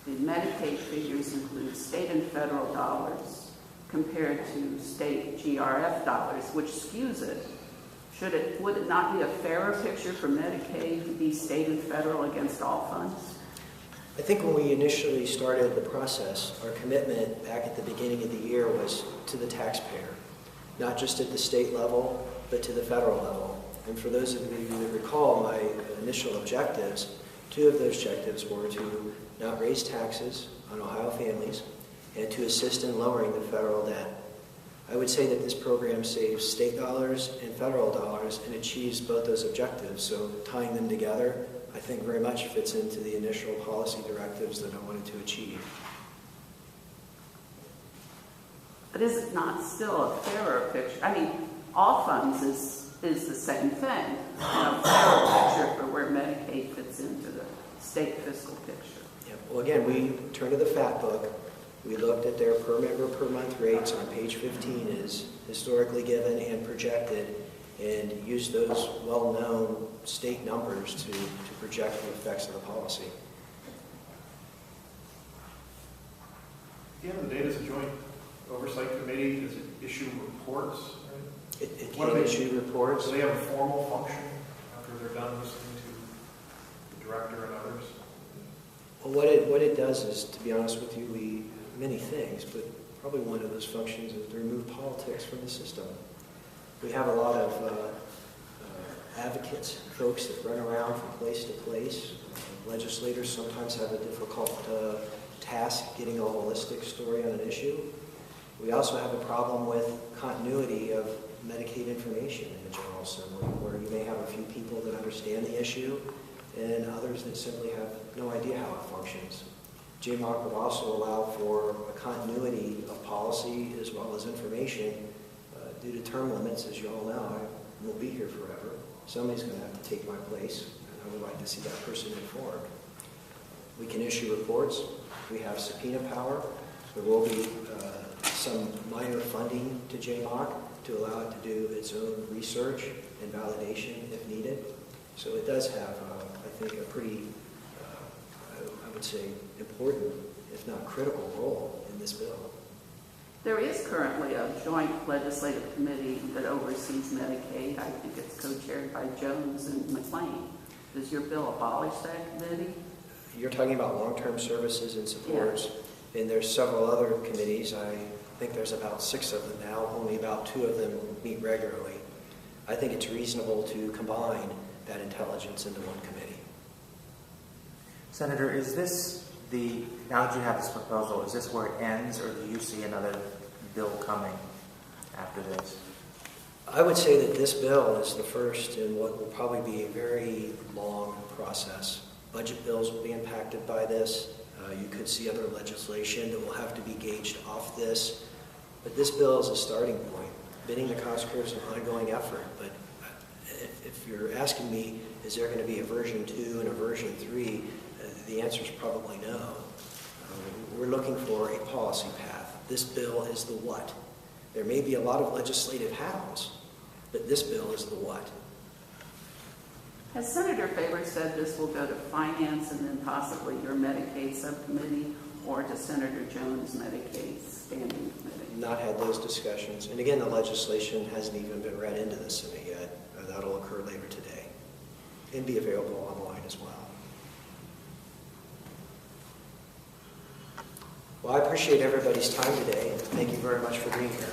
the Medicaid figures include state and federal dollars compared to state GRF dollars, which skews it. Would it not be a fairer picture for Medicaid to be state and federal against all funds? I think when we initially started the process, our commitment back at the beginning of the year was to the taxpayer, not just at the state level, but to the federal level. And for those of you that recall my initial objectives, two of those objectives were to not raise taxes on Ohio families and to assist in lowering the federal debt. I would say that this program saves state dollars and federal dollars and achieves both those objectives. So tying them together, I think very much fits into the initial policy directives that I wanted to achieve. But is it not still a fairer picture? I mean, all funds is the same thing. A fairer picture for where Medicaid fits into the state fiscal picture. Yeah. Well, again, we turned to the FAT book. We looked at their per member per month rates on page 15 is historically given and projected, and used those well-known state numbers to project the effects of the policy. At the end of the day, does a joint oversight committee, does it issue reports? Right? It can issue reports. Do they have a formal function after they're done listening to the director and others? Well, what it does is, to be honest with you, many things, but probably one of those functions is to remove politics from the system. We have a lot of advocates, folks that run around from place to place. Legislators sometimes have a difficult task getting a holistic story on an issue. We also have a problem with continuity of Medicaid information in the General Assembly, where you may have a few people that understand the issue and others that simply have no idea how it functions. JMOC would also allow for a continuity of policy as well as information due to term limits. As you all know, I won't be here forever. Somebody's going to have to take my place, and I would like to see that person informed. We can issue reports. We have subpoena power. There will be some minor funding to JMOC to allow it to do its own research and validation if needed. So it does have, I think, a pretty I would say, important, if not critical, role in this bill. There is currently a joint legislative committee that oversees Medicaid. I think it's co-chaired by Jones and McLean. Does your bill abolish that committee? You're talking about long-term services and supports, yeah. And there's several other committees. I think there's about 6 of them now. Only about 2 of them meet regularly. I think it's reasonable to combine that intelligence into one committee. Senator, is this now that you have this proposal, is this where it ends, or do you see another bill coming after this? I would say that this bill is the first in what will probably be a very long process. Budget bills will be impacted by this. You could see other legislation that will have to be gauged off this. But this bill is a starting point. Bending the cost curve is an ongoing effort, but if you're asking me, is there going to be a version 2 and a version 3, the answer is probably no. We're looking for a policy path. This bill is the what. There may be a lot of legislative hows, but this bill is the what. Has Senator Faber said this will go to Finance and then possibly your Medicaid subcommittee, or to Senator Jones' Medicaid standing committee? Not had those discussions. And again, the legislation hasn't even been read into the Senate yet. That'll occur later today and be available online as well. Well, I appreciate everybody's time today, and thank you very much for being here.